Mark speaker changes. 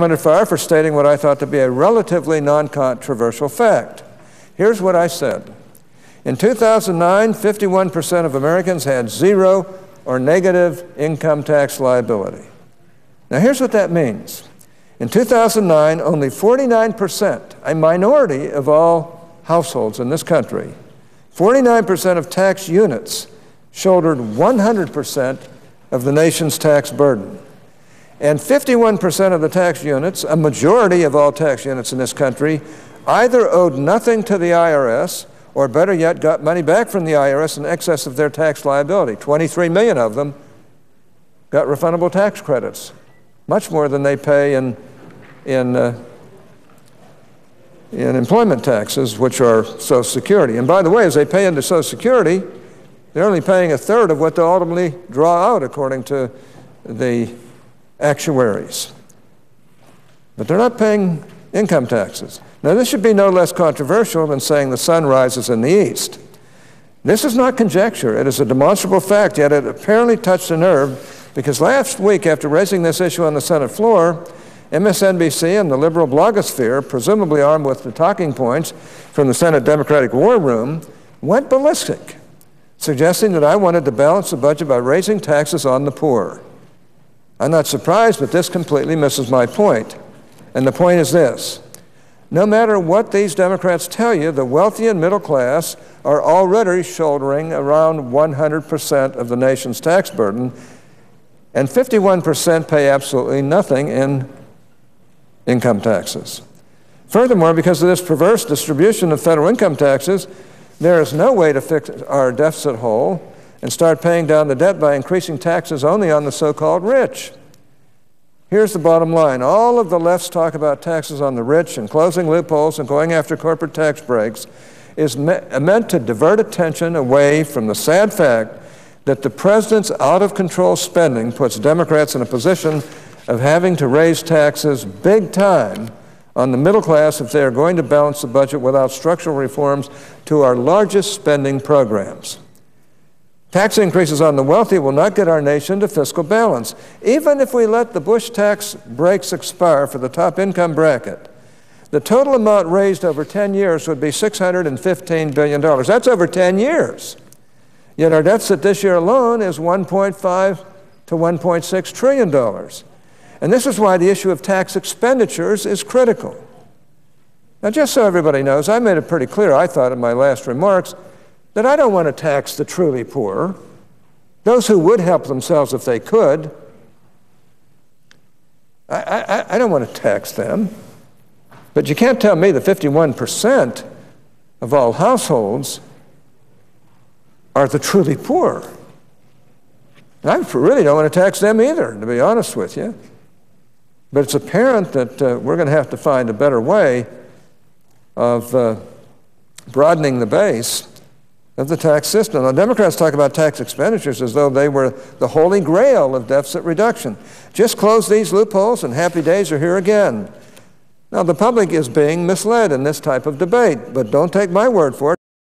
Speaker 1: under fire for stating what I thought to be a relatively non-controversial fact. Here's what I said. In 2009, 51% of Americans had zero or negative income tax liability. Now here's what that means. In 2009, only 49%, a minority of all households in this country, 49% of tax units shouldered 100% of the nation's tax burden. And 51% of the tax units, a majority of all tax units in this country, either owed nothing to the IRS or better yet got money back from the IRS in excess of their tax liability. 23 million of them got refundable tax credits, much more than they pay in employment taxes, which are Social Security. And by the way, as they pay into Social Security, they're only paying a third of what they ultimately draw out, according to the actuaries. But they're not paying income taxes. Now, this should be no less controversial than saying the sun rises in the east. This is not conjecture. It is a demonstrable fact, yet it apparently touched a nerve, because last week, after raising this issue on the Senate floor, MSNBC and the liberal blogosphere, presumably armed with the talking points from the Senate Democratic War Room, went ballistic, suggesting that I wanted to balance the budget by raising taxes on the poor. I'm not surprised, but this completely misses my point. And the point is this. No matter what these Democrats tell you, the wealthy and middle class are already shouldering around 100% of the nation's tax burden, and 51% pay absolutely nothing in income taxes. Furthermore, because of this perverse distribution of federal income taxes, there is no way to fix our deficit hole and start paying down the debt by increasing taxes only on the so-called rich. Here's the bottom line. All of the left's talk about taxes on the rich and closing loopholes and going after corporate tax breaks is meant to divert attention away from the sad fact that the president's out-of-control spending puts Democrats in a position of having to raise taxes big time on the middle class if they are going to balance the budget without structural reforms to our largest spending programs. Tax increases on the wealthy will not get our nation to fiscal balance. Even if we let the Bush tax breaks expire for the top income bracket, the total amount raised over 10 years would be $615 billion. That's over 10 years. Yet our deficit this year alone is $1.5 to $1.6 trillion. And this is why the issue of tax expenditures is critical. Now, just so everybody knows, I made it pretty clear, I thought, in my last remarks, that I don't want to tax the truly poor, those who would help themselves if they could. I don't want to tax them. But you can't tell me that 51% of all households are the truly poor. And I really don't want to tax them either, to be honest with you. But it's apparent that we're going to have to find a better way of broadening the base of the tax system. Now, Democrats talk about tax expenditures as though they were the holy grail of deficit reduction. Just close these loopholes and happy days are here again. Now, the public is being misled in this type of debate, but don't take my word for it.